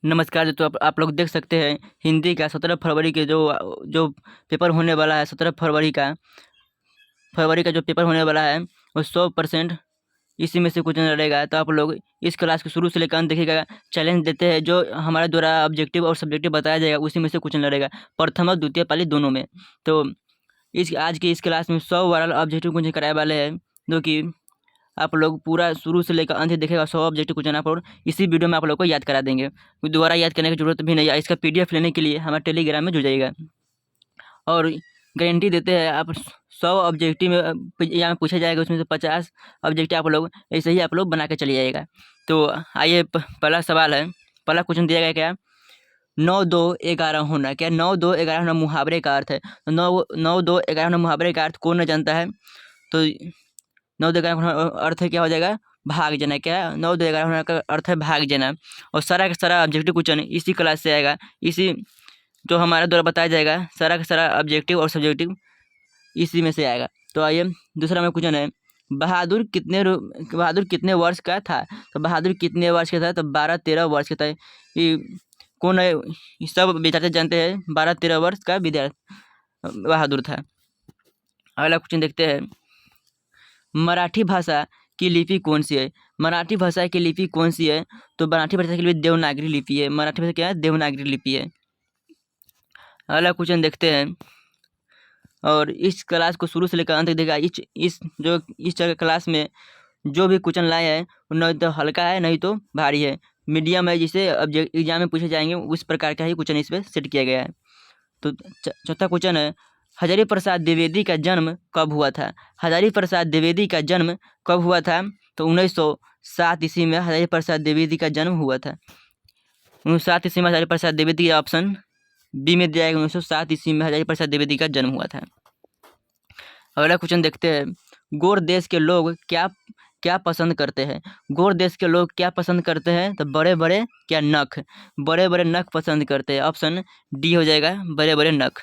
नमस्कार। तो आप लोग देख सकते हैं हिंदी का 17 फरवरी के जो जो पेपर होने वाला है, 17 फरवरी का जो पेपर होने वाला है वो 100% इसी में से क्वेश्चन रहेगा। तो आप लोग इस क्लास के शुरू से लेकर अंत देखिएगा। चैलेंज देते हैं जो हमारे द्वारा ऑब्जेक्टिव और सब्जेक्टिव बताया जाएगा, उसी में से क्वेश्चन लड़ेगा, प्रथम और द्वितीय पाली दोनों में। तो इस आज की इस क्लास में 100 वाला ऑब्जेक्टिव क्वेश्चन कराए वाले हैं, जो कि आप लोग पूरा शुरू से लेकर अंत देखेगा। 100 ऑब्जेक्टिव क्वेश्चन आप लोग इसी वीडियो में आप लोग को याद करा देंगे, दोबारा याद करने की जरूरत भी नहीं है। इसका PDF लेने के लिए हमारे टेलीग्राम में जुड़ जाइएगा। और गारंटी देते हैं आप 100 ऑब्जेक्टिव में यहाँ पूछा जाएगा, उसमें से 50 ऑब्जेक्टिव आप लोग ऐसे ही आप लोग बना के चले जाइएगा। तो आइए, पहला सवाल है, पहला क्वेश्चन दिया गया क्या, 9 2 11 होना। क्या 9 2 11 होना मुहावरे का अर्थ है? तो 9 2 11 होना मुहावरे का अर्थ कौन न जानता है? तो 9 2 11 होना अर्थ है क्या हो जाएगा, भाग जाना। क्या 9 2 11 होने का अर्थ है भाग जाना। और सारा का सारा ऑब्जेक्टिव क्वेश्चन इसी क्लास से आएगा, इसी जो हमारे द्वारा बताया जाएगा। सारा का सारा ऑब्जेक्टिव और सब्जेक्टिव इसी में से आएगा। तो आइए, दूसरा में क्वेश्चन है, बहादुर कितने वर्ष का था? तो बहादुर कितने वर्ष का था? तो 12-13 वर्ष का था। ये कौन है? ये सब विद्यार्थी जानते हैं, 12-13 वर्ष का विद्यार्थी बहादुर था। अगला क्वेश्चन देखते हैं, मराठी भाषा की लिपि कौन सी है? मराठी भाषा की लिपि कौन सी है? तो मराठी भाषा की लिपि देवनागरी लिपि है। मराठी भाषा क्या है? देवनागरी लिपि है। अगला क्वेश्चन देखते हैं, और इस क्लास को शुरू से लेकर अंत तक देखा। इस क्लास में जो भी क्वेश्चन लाए हैं नहीं तो हल्का है नहीं तो भारी है, मीडियम है, जिसे एग्जाम में पूछे जाएंगे उस प्रकार का ही क्वेश्चन इस पर सेट किया गया है। तो चौथा क्वेश्चन है, हजारी प्रसाद द्विवेदी का जन्म कब हुआ था? हजारी प्रसाद द्विवेदी का जन्म कब हुआ था? तो 1907 ईस्वी में हजारी प्रसाद द्विवेदी का जन्म हुआ था। 1907 ईस्वी में हजारी प्रसाद द्विवेदी, ऑप्शन बी में दिया जाएगा। 1907 ईस्वी में हजारी प्रसाद द्विवेदी का जन्म हुआ था। अगला क्वेश्चन देखते हैं, गोर देश के लोग क्या क्या पसंद करते हैं? गोर देश के लोग क्या पसंद करते हैं? तो बड़े बड़े क्या नख, बड़े बड़े नख पसंद करते हैं। ऑप्शन डी हो जाएगा, बड़े बड़े नख।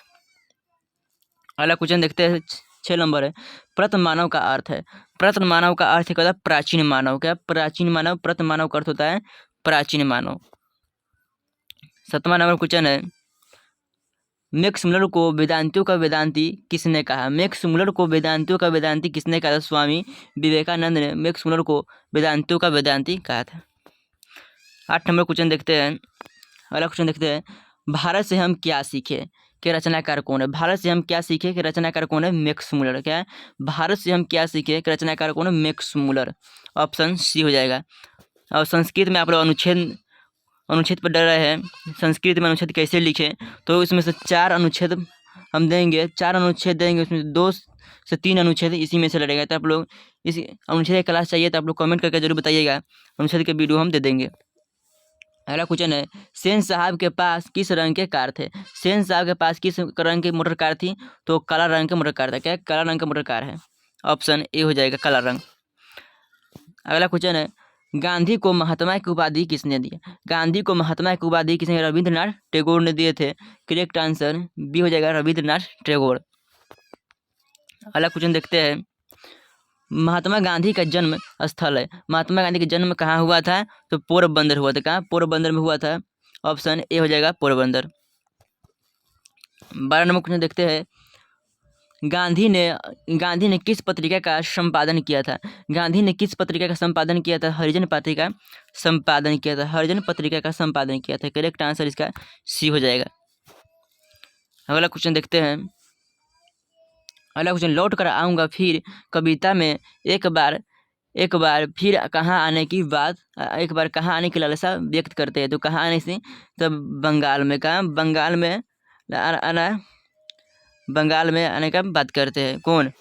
अगला क्वेश्चन देखते हैं, 6 नंबर है, प्रथम मानव का अर्थ है। प्रथम मानव का अर्थ क्या होता है? प्राचीन मानव। क्या प्राचीन मानव? प्रथम मानव का अर्थ होता है प्राचीन मानव। 7वां नंबर क्वेश्चन है, मैक्स मुलर को वेदांतियों का वेदांती किसने कहा? मैक्स मुलर को वेदांतियों का वेदांती किसने कहा? स्वामी विवेकानंद ने मैक्स मुलर को वेदांतियों का वेदांती कहा था। 8 नंबर क्वेश्चन देखते हैं। अगला क्वेश्चन देखते हैं, भारत से हम क्या सीखे के रचनाकार कौन है? भारत से हम क्या सीखे के रचनाकार कौन है? Max Muller. क्या है? भारत से हम क्या सीखे के रचनाकार कौन है? Max Muller. ऑप्शन सी हो जाएगा। और संस्कृत में आप लोग अनुच्छेद पर डर रहे हैं, संस्कृत में अनुच्छेद कैसे लिखें? तो इसमें से 4 अनुच्छेद हम देंगे, 4 अनुच्छेद देंगे, उसमें 2 से 3 अनुच्छेद इसी में से लड़ेगा। तो आप लोग इस अनुच्छेद की क्लास चाहिए तो आप लोग कमेंट करके जरूर बताइएगा, अनुच्छेद के वीडियो हम दे देंगे। अगला क्वेश्चन है, सेन साहब के पास किस रंग के कार थे? सेन साहब के पास किस रंग की मोटर कार थी? तो काला रंग का मोटर कार था। क्या काला रंग का मोटर कार है? ऑप्शन ए हो जाएगा, काला रंग। अगला क्वेश्चन है, गांधी को महात्मा की उपाधि किसने दी? गांधी को महात्मा की उपाधि किसने? रविंद्रनाथ टैगोर ने दिए थे। करेक्ट आंसर बी हो जाएगा, रविंद्रनाथ टैगोर। अगला क्वेश्चन देखते हैं, महात्मा गांधी का जन्म स्थल है। महात्मा गांधी का जन्म कहाँ हुआ था? तो पोरबंदर हुआ था। कहाँ? पोरबंदर में हुआ था। ऑप्शन ए हो जाएगा, पोरबंदर। 12 नंबर क्वेश्चन देखते हैं, गांधी ने किस पत्रिका का संपादन किया था? गांधी ने किस पत्रिका का संपादन किया था? हरिजन पत्रिका संपादन किया था। हरिजन पत्रिका का संपादन किया था। करेक्ट आंसर इसका सी हो जाएगा। अगला क्वेश्चन देखते हैं, अगला क्वेश्चन, लौट कर आऊँगा फिर कविता में एक बार फिर कहाँ आने की बात, एक बार कहाँ आने की लालसा व्यक्त करते हैं। तो कहाँ आने से? तो बंगाल में। कहाँ? बंगाल में आना, बंगाल में आने का बात करते हैं। कौन?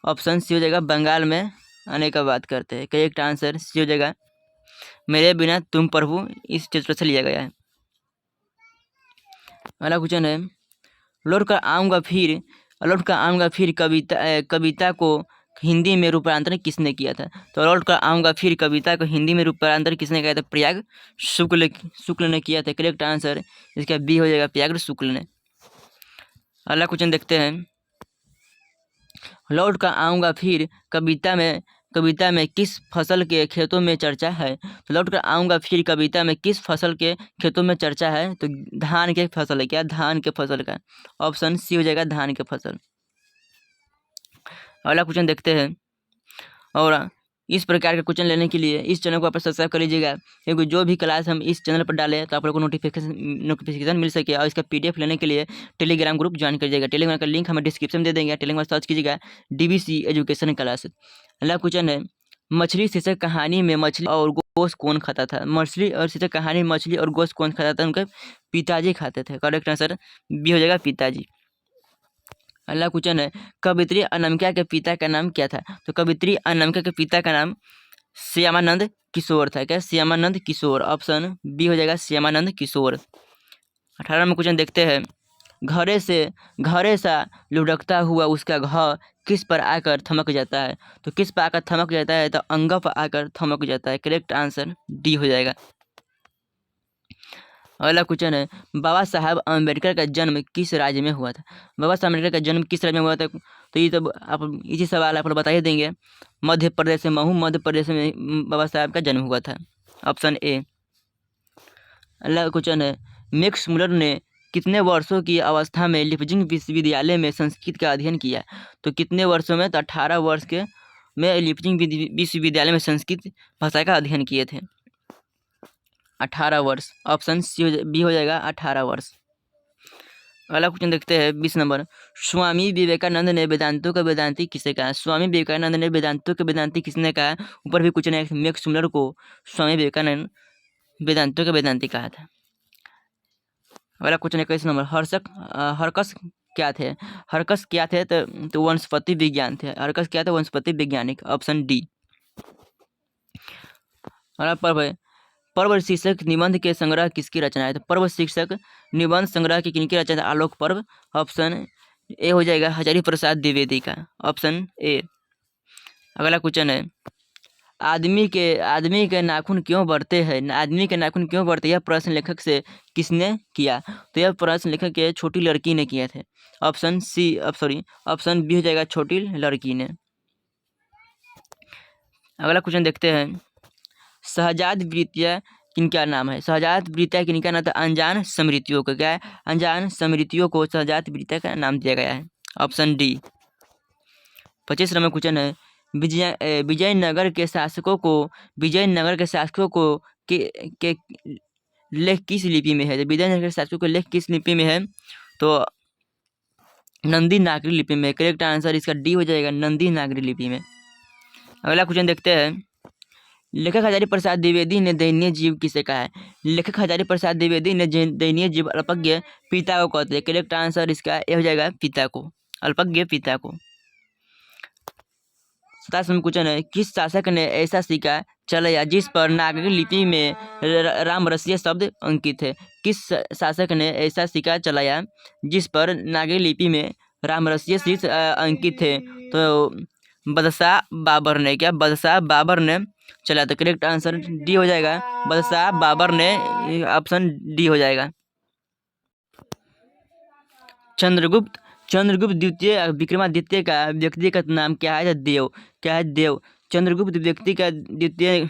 ऑप्शन सी हो जाएगा, बंगाल में आने का बात करते हैं। करेक्ट आंसर सी हो जाएगा, मेरे बिना तुम प्रभु इस चित्र से लिया गया है। अगला क्वेश्चन है, लौट कर आऊँगा फिर कविता को हिंदी में रूपांतरण किसने किया था? तो लौट कर आऊँगा फिर कविता को हिंदी में रूपांतरण किसने किया था? प्रयाग शुक्ल ने किया था। करेक्ट आंसर इसका बी हो जाएगा, प्रयाग शुक्ल ने। अगला क्वेश्चन देखते हैं, लौट कर आऊँगा फिर कविता में कविता में किस फसल के खेतों में चर्चा है? तो लौट कर आऊँगा फिर कविता में किस फसल के खेतों में चर्चा है? तो धान के फसल है। क्या? धान के फसल का। ऑप्शन सी हो जाएगा धान के फसल। अगला क्वेश्चन देखते हैं। और इस प्रकार के क्वेश्चन लेने के लिए इस चैनल को आप सब्सक्राइब कर लीजिएगा, क्योंकि जो भी क्लास हम इस चैनल पर डालें तो आप लोग को नोटिफिकेशन मिल सके। और इसका PDF लेने के लिए टेलीग्राम ग्रुप ज्वाइन करिएगा। टेलीग्राम का लिंक हमें डिस्क्रिप्शन दे देंगे। टेलीग्राम सर्च कीजिएगा DBC एजुकेशन क्लास। अगला क्वेश्चन है, मछली शीर्षक कहानी में मछली और गोश्त कौन खाता था? मछली और शीर्षक कहानी में मछली और गोश्त कौन खाता था? उनके पिताजी खाते थे। करेक्ट आंसर बी हो जाएगा पिताजी। अगला क्वेश्चन है, कवित्री अनामिका के पिता का नाम क्या था? तो कवित्री अनामिका के पिता का नाम श्यामानंद किशोर था। क्या? श्यामानंद किशोर। ऑप्शन बी हो जाएगा श्यामानंद किशोर। 18 में क्वेश्चन देखते हैं, घरे सा लुढ़कता हुआ उसका घ किस पर आकर थमक जाता है? तो किस पर आकर थमक जाता है? तो अंग पर आकर थमक जाता है। करेक्ट आंसर डी हो जाएगा। अगला क्वेश्चन है, बाबा साहब अम्बेडकर का जन्म किस राज्य में हुआ था? बाबा साहब अम्बेडकर का जन्म किस राज्य में हुआ था? तो ये तो आप इसी सवाल आप लोग बता ही देंगे। मध्य प्रदेश में महू मध्य प्रदेश में बाबा साहब का जन्म हुआ था। Option A. अगला क्वेश्चन है, मैक्स मुलर ने कितने वर्षों की अवस्था में लीपजिंग विश्वविद्यालय में संस्कृत का अध्ययन किया? तो कितने वर्षों में? तो 18 वर्ष के में लीपजिंग विश्वविद्यालय में संस्कृत भाषा का अध्ययन किए थे। 18 वर्ष। ऑप्शन बी हो जाएगा 18 वर्ष। अगला क्वेश्चन देखते हैं 20 नंबर, स्वामी विवेकानंद ने वेदांतों का वेदांती किसे कहा? स्वामी विवेकानंद ने वेदांतों के वेदांती किसने कहा? ऊपर भी क्वेश्चन है, मैक्स मुलर को स्वामी विवेकानंद वेदांतों का वेदांती कहा था। अगला क्वेश्चन 21 नंबर, हरकस क्या थे? हरकस क्या थे? तो वनस्पति विज्ञान थे। हरकस क्या थे? वनस्पति वैज्ञानिक। Option D. अगला पर्व है, पर्व शीर्षक निबंध के संग्रह किसकी रचना है? तो पर्व शीर्षक निबंध संग्रह की किनकी रचना? आलोक पर्व। ऑप्शन ए हो जाएगा हजारी प्रसाद द्विवेदी का। Option A. अगला क्वेश्चन है, आदमी के नाखून क्यों बढ़ते हैं? आदमी के नाखून क्यों बढ़ते? यह प्रश्न लेखक से किसने किया? तो यह प्रश्न लेखक के छोटी लड़की ने किए थे। ऑप्शन सी ऑप्शन बी हो जाएगा छोटी लड़की ने। अगला क्वेश्चन देखते हैं, शहजाद वृत्तियाँ किनका नाम है? शहजाद वृत्तियाँ किनका नाम था? अनजान स्मृतियों को। क्या है? अनजान स्मृतियों को शहजाद वृत्तियाँ का नाम दिया गया है। Option D. 25 नंबर क्वेश्चन है, विजयनगर के शासकों को के लेख किस लिपि में है? विजयनगर के शासकों के लेख किस लिपि में है? तो नंदी नागरी लिपि में। करेक्ट आंसर इसका डी हो जाएगा नंदी नागरी लिपि में। अगला क्वेश्चन देखते हैं, लेखक हजारी प्रसाद द्विवेदी ने दयनीय जीव किसे कहा है? लेखक हजारी प्रसाद द्विवेदी ने दयनीय जीव अल्पज्ञ पिता को कहते हैं। करेक्ट आंसर इसका ए हो जाएगा पिता को, अल्पज्ञ पिता को। 27 में क्वेश्चन है, किस शासक ने ऐसा सिक्का चलाया जिस पर नागरी लिपि में रामरसिया शब्द अंकित है? किस शासक ने ऐसा सिक्का चलाया जिस पर नागरी लिपि में रामरसिया शीर्ष अंकित है? तो बादशाह बाबर ने। क्या? बादशाह बाबर ने चला। तो करेक्ट आंसर डी हो जाएगा बादशाह बाबर ने। ऑप्शन डी हो जाएगा। चंद्रगुप्त द्वितीय विक्रमादित्य का व्यक्तिगत नाम क्या है? देव। क्या है? देव। चंद्रगुप्त व्यक्ति का द्वितीय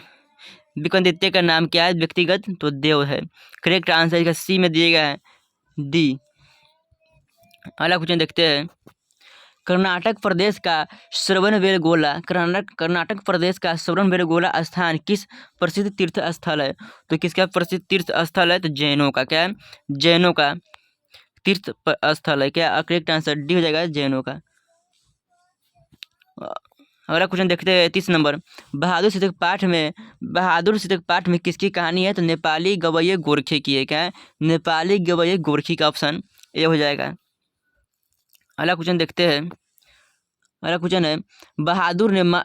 विक्रमादित्य का नाम क्या है व्यक्तिगत? तो देव है। करेक्ट आंसर इसका सी में दिया गया है डी। अगला क्वेश्चन देखते हैं, कर्नाटक प्रदेश का कर्नाटक प्रदेश का श्रवणबेलगोला स्थान किस प्रसिद्ध तीर्थ स्थल है? तो किसका प्रसिद्ध तीर्थ स्थल है? तो जैनों का। क्या है? जैनों का तीर्थ स्थल है। क्या? करेक्ट आंसर डी हो जाएगा जैनों का। अगला क्वेश्चन देखते हैं 30 नंबर, बहादुर शीतक पाठ में किसकी कहानी है? तो नेपाली गवैये गोरखे की है। क्या है? नेपाली गवैये गोरखी का। ऑप्शन ए हो जाएगा। अगला क्वेश्चन देखते हैं। अगला क्वेश्चन है,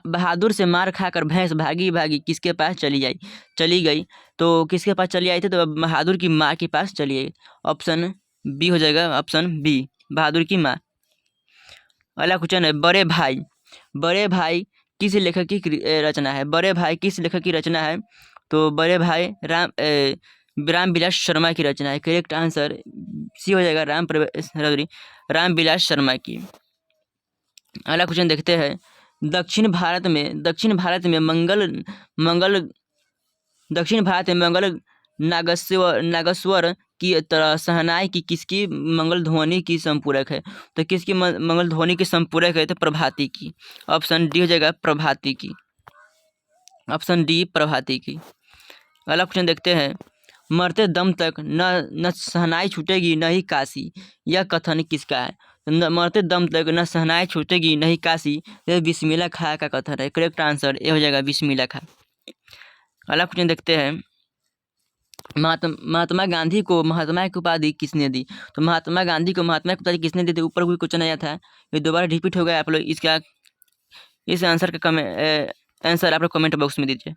बहादुर से मार खाकर भैंस भागी किसके पास चली गई? तो किसके पास चली आई थी? तो बहादुर की माँ के पास चली आई। ऑप्शन बी हो जाएगा। ऑप्शन बी बहादुर की माँ। अगला क्वेश्चन है, बड़े भाई किस लेखक की रचना है? बड़े भाई किस लेखक की रचना है? तो बड़े भाई रामविलास शर्मा की रचना है। करेक्ट आंसर सी हो जाएगा रामविलास शर्मा की। अगला क्वेश्चन देखते हैं, दक्षिण भारत में मंगल नागेश्वर की तरह शहनाई की किसकी मंगल ध्वनि की संपूरक है? तो किसकी मंगल ध्वनि की संपूरक है? तो प्रभाती की। ऑप्शन डी हो जाएगा प्रभाती की। ऑप्शन डी प्रभाती की। अगला क्वेश्चन देखते हैं, मरते दम तक न शहनाई छूटेगी न ही काशी, यह कथन किसका है? मरते दम तक न शहनाई छूटेगी न ही काशी, यह बिस्मिल्लाह खां का कथन है। करेक्ट आंसर ये हो जाएगा बिस्मिल्लाह खां। अगला क्वेश्चन देखते हैं, महात्मा गांधी को महात्मा की उपाधि किसने दी? तो महात्मा गांधी को महात्मा की उपाधि किसने दी थी? ऊपर कोई क्वेश्चन आया था, ये दोबारा रिपीट हो गया। आप लोग इसका इस आंसर का आंसर आप लोग कमेंट बॉक्स में दीजिए।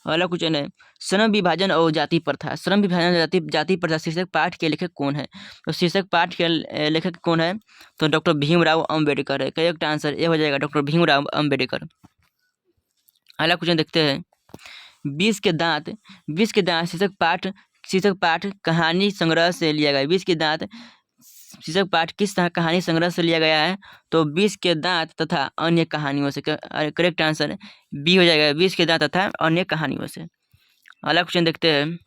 अगला क्वेश्चन है, श्रम विभाजन और जाति प्रथा जाति प्रथा शीर्षक पाठ के लेखक कौन है? तो शीर्षक पाठ के लेखक कौन है? तो डॉक्टर भीमराव अंबेडकर है। करेक्ट आंसर ये हो जाएगा डॉक्टर भीमराव अंबेडकर। अगला क्वेश्चन देखते हैं, 20 के दांत शीर्षक पाठ कहानी संग्रह से लिया गया। 20 के दांत शीर्षक पाठ किस कहानी संग्रह से लिया गया है? तो 20 के दांत तथा अन्य कहानियों से। करेक्ट आंसर बी हो जाएगा 20 के दांत तथा अन्य कहानियों से। अगला क्वेश्चन देखते हैं,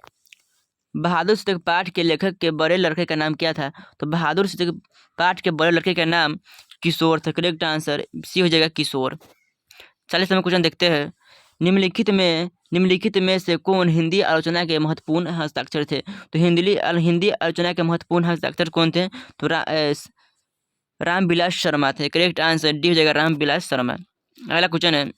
बहादुर शीर्षक पाठ के लेखक के बड़े लड़के का नाम क्या था? तो बहादुर शीर्षक पाठ के बड़े लड़के का नाम किशोर था। करेक्ट आंसर सी हो जाएगा किशोर। 40 नंबर क्वेश्चन देखते हैं, निम्नलिखित में से कौन हिंदी आलोचना के महत्वपूर्ण हस्ताक्षर थे? तो हिंदी आलोचना के महत्वपूर्ण हस्ताक्षर कौन थे? तो रामविलास शर्मा थे। करेक्ट आंसर डी हो जाएगा रामविलास शर्मा। अगला क्वेश्चन है,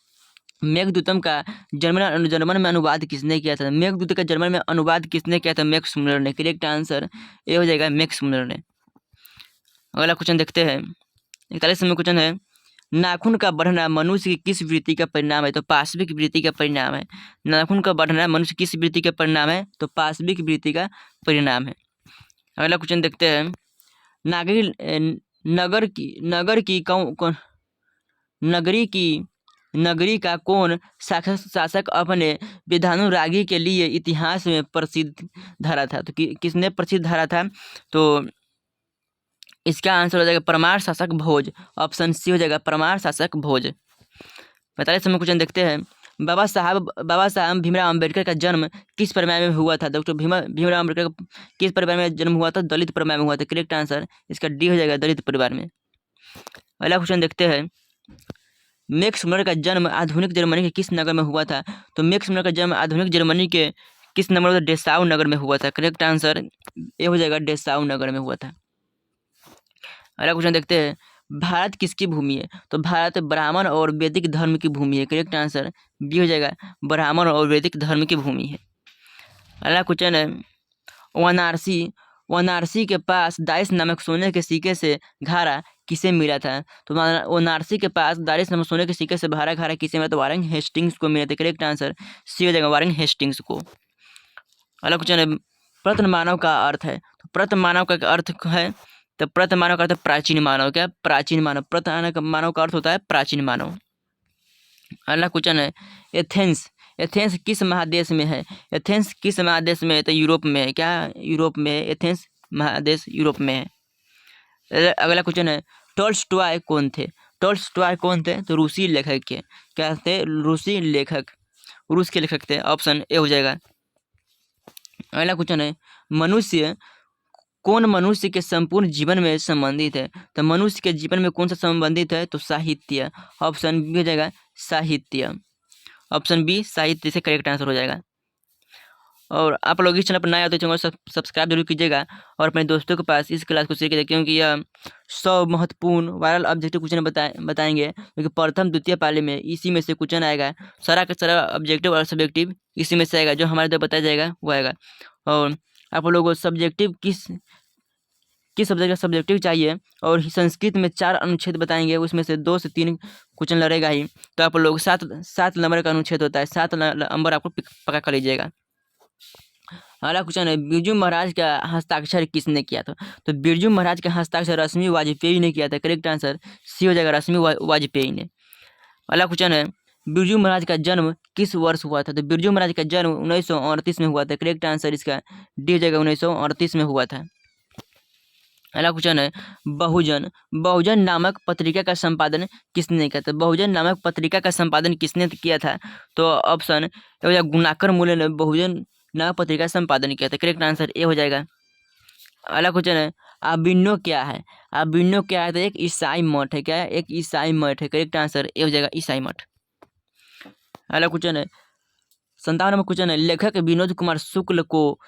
मेघदूतम का जर्मन में अनुवाद किसने किया था? मेघदूत का जर्मन में अनुवाद किसने किया था? मैक्स मुलर ने। करेक्ट आंसर ये हो जाएगा मैक्स मुलर ने। अगला क्वेश्चन देखते हैं, 41 नंबर क्वेश्चन है, नाखून का बढ़ना मनुष्य की किस वृत्ति का परिणाम है? तो पाशविक वृत्ति का परिणाम है। नाखून का बढ़ना मनुष्य किस वृत्ति का परिणाम है? तो पाशविक वृत्ति का परिणाम है। अगला क्वेश्चन देखते हैं, नगरी का कौन शासक अपने विधानुरागी के लिए इतिहास में प्रसिद्ध धरा था? तो किसने प्रसिद्ध धरा था? तो इसका आंसर हो जाएगा परमार शासक भोज। ऑप्शन सी हो जाएगा परमार शासक भोज। 45 नंबर क्वेश्चन देखते हैं, बाबा साहब भीमराव अंबेडकर का जन्म किस परिवार में हुआ था? डॉक्टर भीमराव अंबेडकर का किस परिवार में जन्म हुआ था? दलित परिवार में हुआ था। करेक्ट आंसर इसका डी हो जाएगा दलित परिवार में। अगला क्वेश्चन देखते हैं, मैक्स मुलर का जन्म आधुनिक जर्मनी के किस नगर में हुआ था? तो मैक्स मुलर का जन्म आधुनिक जर्मनी के किस नगर में? डेसाउ नगर में हुआ था। करेक्ट आंसर ये हो जाएगा डेसाउ नगर में हुआ था। अगला क्वेश्चन देखते हैं, भारत किसकी भूमि है? तो भारत ब्राह्मण और वैदिक धर्म की भूमि है। करेक्ट आंसर बी हो जाएगा ब्राह्मण और वैदिक धर्म की भूमि है। अगला क्वेश्चन है, वाराणसी के पास दारिस नामक सोने के सिक्के से घारा किसे मिला था? तो वाराणसी के पास दारिस नामक सोने के सिक्के से घारा किसे मिला? तो वारेन हेस्टिंग्स को मिला था। करेक्ट आंसर सी हो जाएगा वारेन हेस्टिंग्स को। अगला क्वेश्चन है, प्रथम मानव का अर्थ है? तो प्रथम मानव का अर्थ है, तो प्रथम मानव का अर्थ प्राचीन मानव। क्या? प्राचीन मानव। प्रथम मानव का अर्थ होता है प्राचीन मानव। अगला क्वेश्चन है, एथेंस किस महादेश में है? एथेंस किस महादेश में है? तो यूरोप में है। क्या? यूरोप में है। एथेंस महादेश यूरोप में है। अगला क्वेश्चन है, टॉल्स्टॉय कौन थे? टॉल्स्टॉय कौन थे? तो रूसी लेखक के। क्या थे? रूसी लेखक, रूस के लेखक थे। ऑप्शन ए हो जाएगा। अगला क्वेश्चन है, मनुष्य के संपूर्ण जीवन में संबंधित है? तो मनुष्य के जीवन में कौन सा संबंधित है? तो साहित्य। ऑप्शन बी हो जाएगा साहित्य। ऑप्शन बी साहित्य से करेक्ट आंसर हो जाएगा। और आप लोग इस चैनल पर नए आते चैनल सब्सक्राइब जरूर कीजिएगा और अपने दोस्तों के पास इस क्लास को शेयर कीजिएगा, क्योंकि यह 100 महत्वपूर्ण वायरल ऑब्जेक्टिव क्वेश्चन बताएंगे, क्योंकि प्रथम द्वितीय पाली में इसी में से क्वेश्चन आएगा। सारा का सारा ऑब्जेक्टिव और सब्जेक्टिव इसी में से आएगा, जो हमारे द्वारा बताया जाएगा वो आएगा। और आप लोगों को सब्जेक्टिव किस सब्जेक्ट का सब्जेक्टिव चाहिए, और संस्कृत में 4 अनुच्छेद बताएंगे, उसमें से 2 से 3 क्वेश्चन लड़ेगा ही। तो आप लोग 7 नंबर का अनुच्छेद होता है, 7 नंबर आपको पक्का कर लीजिएगा। अगला क्वेश्चन है, बिरजू महाराज का हस्ताक्षर किसने किया था? तो बिरजू महाराज का हस्ताक्षर रश्मि वाजपेयी ने किया था। करेक्ट आंसर सी हो जाएगा रश्मि वाजपेयी ने। अगला क्वेश्चन है, बिरजू महाराज का जन्म किस वर्ष हुआ था? तो बिरजू महाराज का जन्म 1938 में हुआ था। करेक्ट आंसर इसका डी हो जाएगा 1938 में हुआ था। अगला क्वेश्चन है, बहुजन बहुजन नामक पत्रिका का संपादन किसने किया था? बहुजन नामक पत्रिका का संपादन किसने किया था? तो ऑप्शन ए हो जाएगा गुणाकर मूल्य ने बहुजन नामक पत्रिका का संपादन किया था। करेक्ट आंसर ए हो जाएगा। अगला क्वेश्चन है, अबिन्नो क्या है? अबिन्नो क्या है? तो एक ईसाई मठ है। क्या है? एक ईसाई मठ है। करेक्ट आंसर ए हो जाएगा, ईसाई मठ। अगला क्वेश्चन है, 57 नंबर क्वेश्चन है, लेखक विनोद कुमार शुक्ल को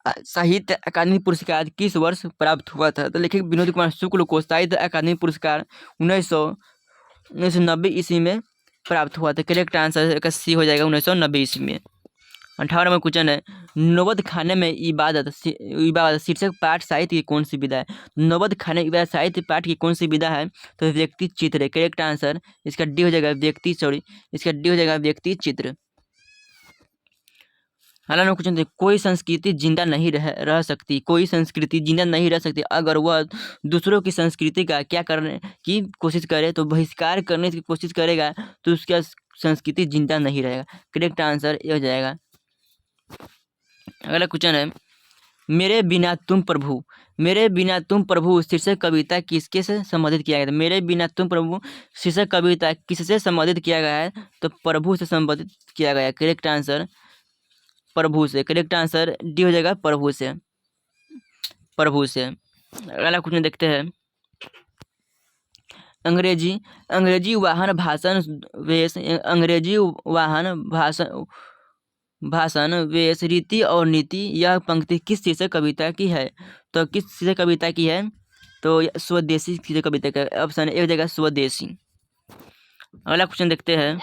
साहित्य अकादमी पुरस्कार किस वर्ष प्राप्त हुआ था? तो लेखक विनोद कुमार शुक्ल को साहित्य अकादमी पुरस्कार 1990 ईस्वी में प्राप्त हुआ था। करेक्ट आंसर का सी हो जाएगा, 1990 ईस्वी में। 58 नंबर क्वेश्चन है, नौबत खाने में इबादत इबादत शीर्षक पाठ साहित्य की कौन सी विधा है? नौबत खाने में इबादत साहित्य पाठ की कौन सी विधा है? तो व्यक्ति चित्र है। करेक्ट आंसर इसका डी हो जाएगा, इसका डी हो जाएगा, व्यक्ति चित्र। अगला नंबर क्वेश्चन देखिए, कोई संस्कृति जिंदा नहीं रह सकती, कोई संस्कृति जिंदा नहीं रह सकती अगर वह दूसरों की संस्कृति का क्या करने की कोशिश करे, तो बहिष्कार करने की कोशिश करेगा तो उसका संस्कृति जिंदा नहीं रहेगा। करेक्ट आंसर ये हो जाएगा। अगला क्वेश्चन है, मेरे बिना तुम प्रभु, मेरे बिना तुम प्रभु शीर्षक कविता किसके से संबंधित किया गया था? मेरे बिना तुम प्रभु शीर्षक कविता किससे संबंधित किया गया है? तो प्रभु से संबंधित किया गया है। करेक्ट आंसर प्रभु से। करेक्ट आंसर डी हो जाएगा, प्रभु से, प्रभु से। अगला क्वेश्चन देखते हैं, अंग्रेजी वाहन भाषण वेश, अंग्रेजी वाहन भाषण वेश रीति और नीति, यह पंक्ति किस शीर्षक कविता की है? तो किस शीर्षक कविता की है? तो स्वदेशी शीर्षक कविता का। ऑप्शन ए हो जाएगा, स्वदेशी। अगला क्वेश्चन देखते हैं,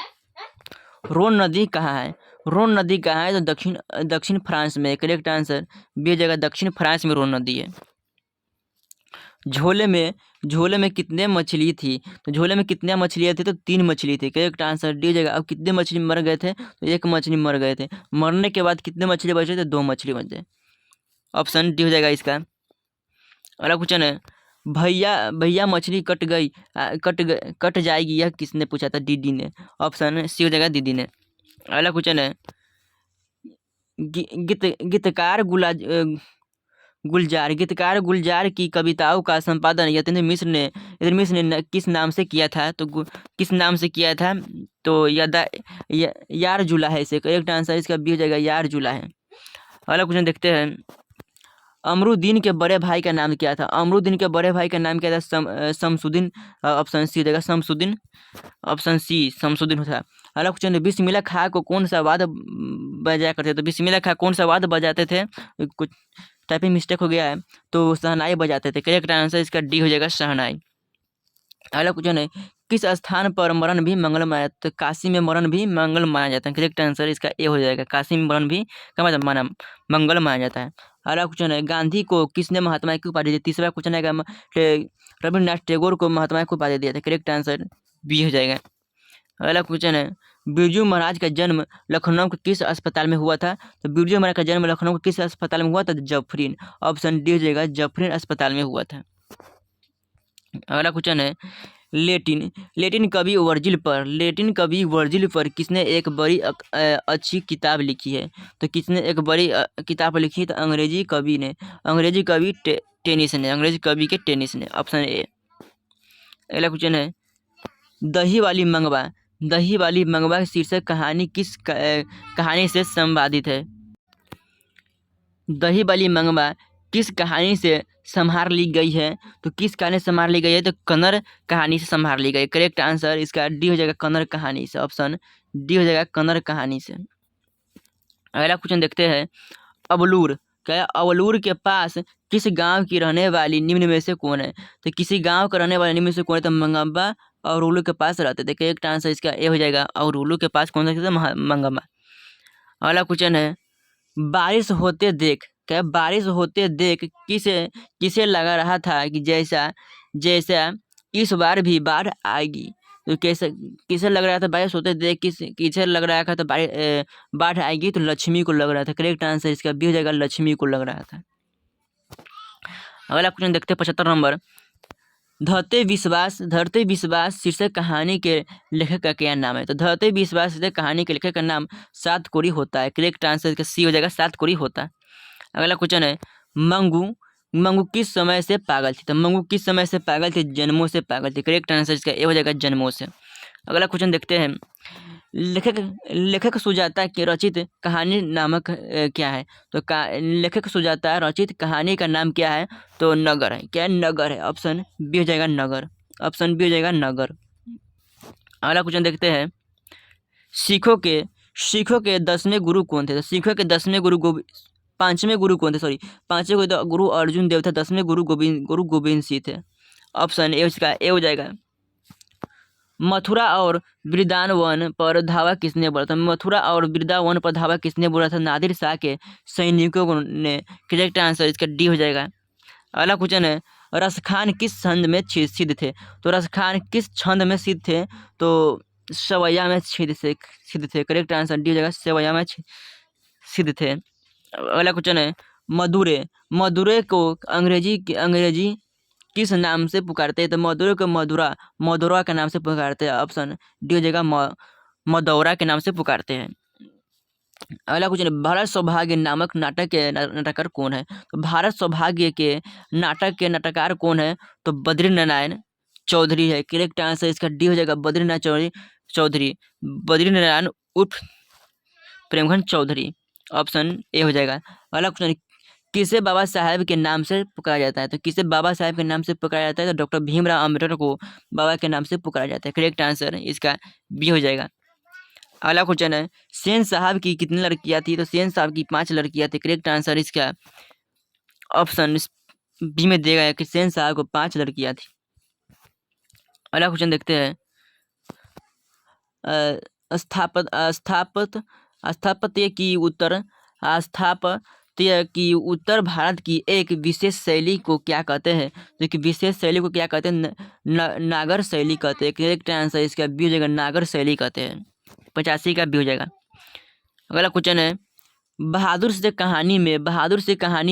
रोन नदी कहाँ है? रोन नदी कहाँ है? तो दक्षिण फ्रांस में। करेक्ट आंसर बी हो जाएगा, दक्षिण फ्रांस में रोन नदी है। झोले में कितने मछली थी? तो झोले में कितने मछलियाँ थी? तो 3 मछली थी। करेक्ट आंसर डी हो जाएगा। अब कितने मछली मर गए थे? तो 1 मछली मर गए थे। मरने के बाद कितने मछली बचे थे? 2 मछली बचे। ऑप्शन डी हो जाएगा इसका। अगला क्वेश्चन है, भैया मछली कट जाएगी, यह किसने पूछा था? दीदी ने। ऑप्शन सी हो जाएगा, दीदी ने। अगला क्वेश्चन है, गीतकार गुलजार की कविताओं का संपादन यतेंद्र मिश्र ने किस नाम से किया था? तो किस नाम से किया था? तो यारजुला है इसे। करेक्ट आंसर इसका बी हो जाएगा, यारजुला है। अगला क्वेश्चन देखते हैं, अमरुद्दीन के बड़े भाई का नाम क्या था? अमरुद्दीन के बड़े भाई का नाम क्या था? शमसुद्दीन। ऑप्शन सी हो जाएगा, शमसुद्दीन। ऑप्शन सी शमसुद्दीन होता। अगला क्वेश्चन है, बिस्मिल्लाह खां को कौन सा वाद्य बजाया करते थे? तो बिस्मिल्लाह खां कौन सा वाद्य बजाते थे? कुछ टाइपिंग मिस्टेक हो गया है, तो शहनाई बजाते थे। करेक्ट आंसर इसका डी हो जाएगा, शहनाई। अगला क्वेश्चन है, किस स्थान पर मरण भी मंगल माना? तो काशी में मरण भी मंगल माना जाता है। करेक्ट आंसर इसका ए हो जाएगा, काशी में मरण भी मंगल माना जाता है। अगला क्वेश्चन है, गांधी को किसने महात्मा की उपाधि दी? तीसरा क्वेश्चन है, रविन्द्रनाथ टैगोर को महात्मा की उपाधि दिया था। करेक्ट आंसर बी हो जाएगा। अगला क्वेश्चन है, बिरजू महाराज का जन्म लखनऊ के किस अस्पताल में हुआ था? तो बिरजू महाराज का जन्म लखनऊ के किस अस्पताल में हुआ था? जफरीन। ऑप्शन डी हो जाएगा, जफरीन अस्पताल में हुआ था। अगला क्वेश्चन है, लेटिन कवि वर्जिल पर किसने एक बड़ी अच्छी किताब लिखी है? तो किसने एक बड़ी किताब लिखी? तो अंग्रेजी कवि के टेनिस ने। Option A. अगला क्वेश्चन है, दही वाली मंगवा शीर्षक कहानी किस कहानी से संवादित है? दही वाली मंगवा किस कहानी से संभार ली गई है? तो किस कहानी से संभार ली गई है? तो कन्नड़ कहानी से संभार ली गई। करेक्ट आंसर इसका डी हो जाएगा, कन्नड़ कहानी से। ऑप्शन डी हो जाएगा, कन्नड़ कहानी से। अगला क्वेश्चन देखते हैं, अवलूर के पास किस गांव की रहने वाली निम्न में से कौन है? तो किसी गांव का रहने वाले निम्न में से कौन है? तो मंगम्बा और उल्लू के पास रहते थे। करेक्ट आंसर इसका ए हो जाएगा, और उल्लू के पास कौन सा? मंगम्बा। अगला क्वेश्चन है, बारिश होते देख किसे लगा रहा था कि जैसा इस बार भी बाढ़ आएगी? तो किसे लग रहा था बारिश होते देख किसे लग रहा था तो बाढ़ आएगी? तो लक्ष्मी को लग रहा था। करेक्ट आंसर इसका बी हो जाएगा, लक्ष्मी को लग रहा था। अगला क्वेश्चन देखते हैं, 75 नंबर, धरते विश्वास शीर्षक कहानी के लेखक का क्या नाम है? तो धरते विश्वास शीर्षक कहानी के लेखक का नाम सातकोरी होता है। करेक्ट आंसर इसका सी हो जाएगा, सातकोरी होता है। अगला क्वेश्चन है, मंगू किस समय से पागल थी? तो मंगू किस समय से पागल थी? जन्मों से पागल थी। करेक्ट आंसर इसका ए हो जाएगा जन्मों से। अगला क्वेश्चन देखते हैं। लेखक लेखक सुजाता की रचित कहानी नामक क्या है? तो लेखक सुजाता रचित कहानी का नाम क्या है? तो नगर है। क्या है? नगर है। ऑप्शन बी हो जाएगा नगर। ऑप्शन बी हो जाएगा नगर। अगला क्वेश्चन देखते हैं। सिखों के सिखों के 10वें गुरु कौन थे? तो सिखों के 10वें गुरु पांचवें गुरु कौन थे? सॉरी, पांचवें गुरु अर्जुन देव थे। 10वें गुरु गोविंद सिंह थे। ऑप्शन ए इसका ए हो जाएगा। मथुरा और वृंदावन पर धावा किसने बोला था? मथुरा और वृंदावन पर धावा किसने बोला था? नादिर शाह के सैनिकों ने। करेक्ट आंसर इसका डी हो जाएगा। अगला क्वेश्चन है। रसखान किस छंद में सिद्ध थे? तो रसखान किस छंद में सिद्ध थे? तो सवैया में सिद्ध थे। करेक्ट आंसर डी हो जाएगा। सवैया में सिद्ध थे। अगला क्वेश्चन है। मदुरे मदुरे को अंग्रेजी किस नाम से पुकारते हैं? तो मदुरे को मदुरा के नाम से पुकारते हैं। ऑप्शन डी हो जाएगा मदौरा के नाम से पुकारते हैं। अगला क्वेश्चन। भारत सौभाग्य नामक नाटक के नाटककार कौन है? तो भारत सौभाग्य के नाटक के नाटककार कौन है? तो बद्रीनारायण चौधरी है। करेक्ट आंसर इसका डी हो जाएगा। बद्रीनारायण चौधरी बद्रीनारायण उर्फ प्रेमघन चौधरी। ऑप्शन ए हो जाएगा। अगला क्वेश्चन। किसे बाबा साहेब के नाम से पुकारा जाता है? तो किसे बाबा साहेब के नाम से पुकारा जाता है? तो डॉक्टर भीमराव अम्बेडकर को बाबा के नाम से पुकारा जाता है। करेक्ट आंसर इसका बी हो जाएगा। अगला क्वेश्चन है। सेन साहब की कितनी लड़कियां थी? तो सेन साहब की 5 लड़कियां थी। करेक्ट आंसर इसका ऑप्शन बी में देगा कि सेन साहब को 5 लड़कियां थी। अगला क्वेश्चन देखते हैं। स्थापत्य की उत्तर भारत की एक विशेष शैली को क्या कहते हैं? तो एक विशेष शैली को क्या कहते हैं? नागर शैली कहते हैं। करेक्ट आंसर इसका बी हो जाएगा। नागर शैली कहते हैं। 85 का बी हो जाएगा। अगला क्वेश्चन है। बहादुर से कहानी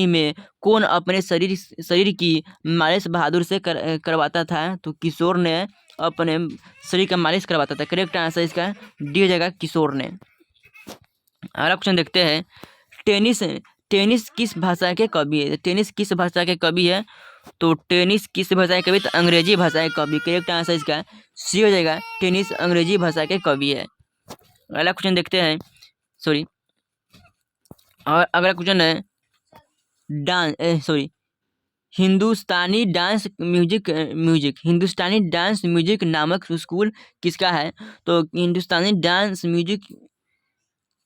में कौन अपने शरीर की मालिश बहादुर से करवाता था? तो किशोर ने अपने शरीर का मालिश करवाता था। करेक्ट आंसर इसका डी हो जाएगा। किशोर ने। अगला क्वेश्चन देखते हैं। टेनिस किस भाषा के कवि है? टेनिस किस भाषा के कवि है? तो टेनिस किस भाषा के कवि? तो अंग्रेजी भाषा के कवि। करेक्ट आंसर इसका सी हो जाएगा। टेनिस अंग्रेजी भाषा के कवि है। अगला क्वेश्चन देखते हैं। सॉरी, और अगला क्वेश्चन है। हिंदुस्तानी डांस म्यूजिक नामक स्कूल किसका है? तो हिंदुस्तानी डांस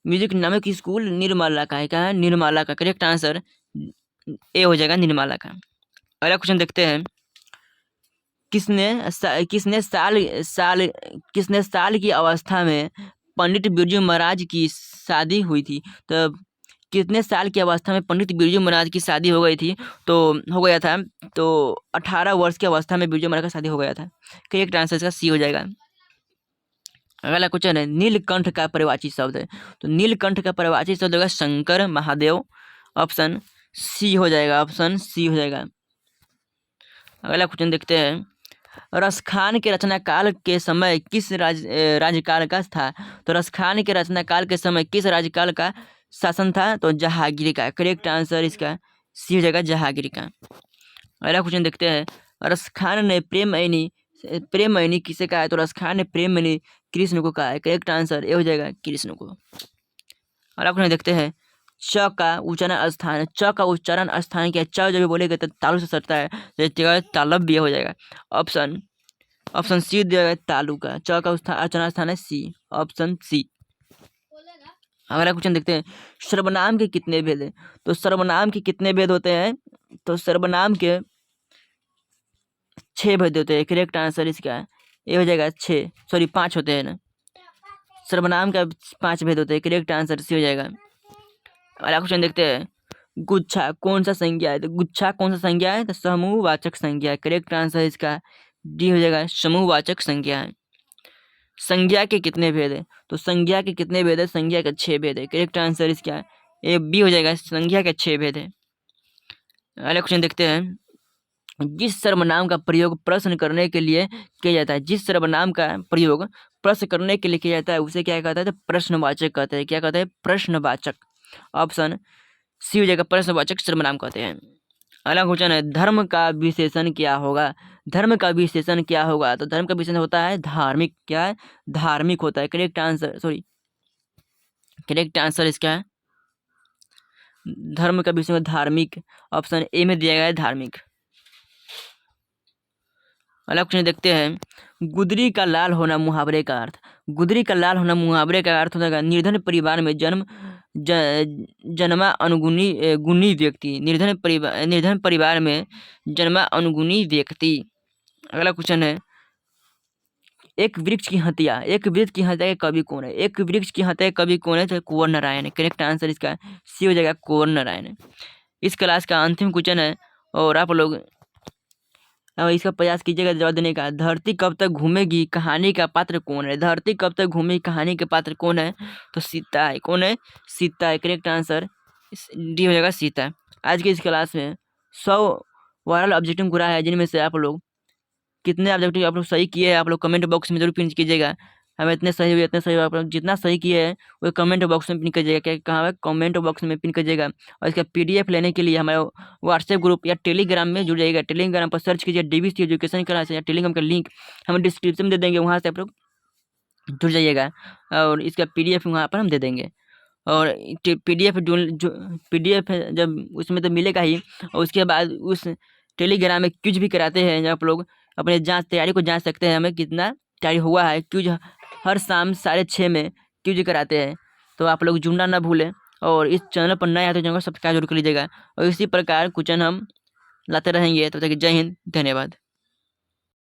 म्यूजिक नामक स्कूल निर्मला का है। क्या है? निर्मला का। करेक्ट आंसर ए हो जाएगा। निर्मला का। अगला क्वेश्चन देखते हैं। किसने साल की अवस्था में पंडित बिरजू महाराज की शादी हुई थी? तो कितने साल की अवस्था में पंडित बिरजू महाराज की शादी हो गई थी? तो हो गया था। तो 18 वर्ष की अवस्था में बिरजू महाराज का शादी हो गया था। करेक्ट आंसर इसका सी हो जाएगा। अगला क्वेश्चन है। नीलकंठ का परिवाची शब्द है? तो नीलकंठ का परिवाची शब्द होगा शंकर महादेव। ऑप्शन सी हो जाएगा। ऑप्शन सी हो जाएगा। अगला क्वेश्चन देखते हैं। रसखान के रचनाकाल के समय किस राज्यकाल का था? तो रसखान के रचनाकाल के समय किस राज्यकाल का शासन था? तो जहांगीर का। करेक्ट आंसर इसका सी हो जाएगा। जहांगीर का। अगला क्वेश्चन देखते हैं। रसखान ने प्रेमयनी किसे कहा है? तो रसखान ने प्रेमयनी कृष्ण को कहा है। करेक्ट आंसर ए हो जाएगा। कृष्ण को। अगला क्वेश्चन देखते हैं। च का उच्चारण स्थान क्या है? च जब बोलेगा तो तालु से सटता है, तो तालव्य हो जाएगा। ऑप्शन सी दिया गया तालु का। च का उच्चारण स्थान है सी। Option C. अगला क्वेश्चन देखते हैं। सर्वनाम के कितने भेद है? तो सर्वनाम के कितने भेद होते हैं? तो सर्वनाम के 6 भेद होते हैं। करेक्ट आंसर इसका ये हो जाएगा 6, सॉरी 5 होते हैं ना। सर्वनाम का 5 भेद होते हैं। करेक्ट आंसर सी हो जाएगा। अगला क्वेश्चन देखते हैं। गुच्छा कौन सा संज्ञा है? तो गुच्छा कौन सा संज्ञा है? तो समूहवाचक संज्ञा है। करेक्ट आंसर इसका डी हो जाएगा। समूहवाचक संज्ञा है। संज्ञा के कितने भेद है? तो संज्ञा के कितने भेद है? संज्ञा के 6 भेद है। करेक्ट आंसर इसका ए बी हो जाएगा। संज्ञा के 6 भेद है। अगला क्वेश्चन देखते हैं। जिस सर्वनाम का प्रयोग प्रश्न करने के लिए किया जाता है, जिस सर्वनाम का प्रयोग प्रश्न करने के लिए किया जाता है उसे क्या कहता है? तो प्रश्नवाचक कहते हैं। क्या कहते हैं? प्रश्नवाचक। ऑप्शन सी हो जाएगा। प्रश्नवाचक सर्वनाम कहते हैं। अगला क्वेश्चन है धर्म का विशेषण क्या होगा। धर्म का विशेषण क्या होगा, तो धर्म का विशेषण होता है धार्मिक। क्या है, धार्मिक होता है। Correct answer, sorry, correct answer इसका है धर्म का विशेषण धार्मिक। ऑप्शन ए में दिया गया है धार्मिक। अगला क्वेश्चन देखते हैं गुदरी का लाल होना मुहावरे का अर्थ। गुदरी का लाल होना मुहावरे का अर्थ होता है निर्धन परिवार में जन्मा अनुगुणी गुणी व्यक्ति। निर्धन परिवार में जन्मा अनुगुणी व्यक्ति। अगला क्वेश्चन है एक वृक्ष की हत्या। एक वृक्ष की हत्या के कवि कौन है। एक वृक्ष की हत्या के कवि कौन है, तो कुंवर नारायण है। करेक्ट आंसर इसका सी हो जाएगा, कुंवर नारायण है। इस क्लास का अंतिम क्वेश्चन है और आप लोग इसका प्रयास कीजिएगा जवाब देने का। धरती कब तक घूमेगी कहानी का पात्र कौन है। धरती कब तक घूमेगी कहानी के पात्र कौन है, तो सीता है। कौन है, सीता है। करेक्ट आंसर डी हो जाएगा, सीता। आज की इस क्लास में 100 वायरल ऑब्जेक्टिव पूरा है, जिनमें से आप लोग कितने ऑब्जेक्टिव आप लोग सही किए हैं आप लोग कमेंट बॉक्स में जरूर पिन कीजिएगा। हमें इतने सही हुए, इतने सही हुए। आप लोग जितना सही किए हैं वो कमेंट बॉक्स में पिन कीजिएगा। क्या कहाँ है, कमेंट बॉक्स में पिन कीजिएगा। और इसका पीडीएफ लेने के लिए हमारे व्हाट्सएप ग्रुप या टेलीग्राम में जुड़ जाइएगा। टेलीग्राम पर सर्च कीजिए डीवीसी एजुकेशन क्लास या टेलीग्राम का लिंक हम डिस्क्रिप्शन में दे देंगे, वहाँ से आप लोग जुड़ जाइएगा और इसका पीडीएफ वहाँ पर हम दे देंगे। और पीडीएफ जो पीडीएफ है जब उसमें तो मिलेगा ही, और उसके बाद उस टेलीग्राम में क्विज भी कराते हैं, जब आप लोग अपने तैयारी को जांच सकते हैं हमें कितना तैयारी हुआ है। क्विज हर शाम 6:30 में क्विज कराते हैं, तो आप लोग जुड़ना ना भूलें। और इस चैनल पर नए आते हैं तो सब्सक्राइब जरूर कर लीजिएगा। और इसी प्रकार क्वेश्चन हम लाते रहेंगे। तो तक जय हिंद, धन्यवाद।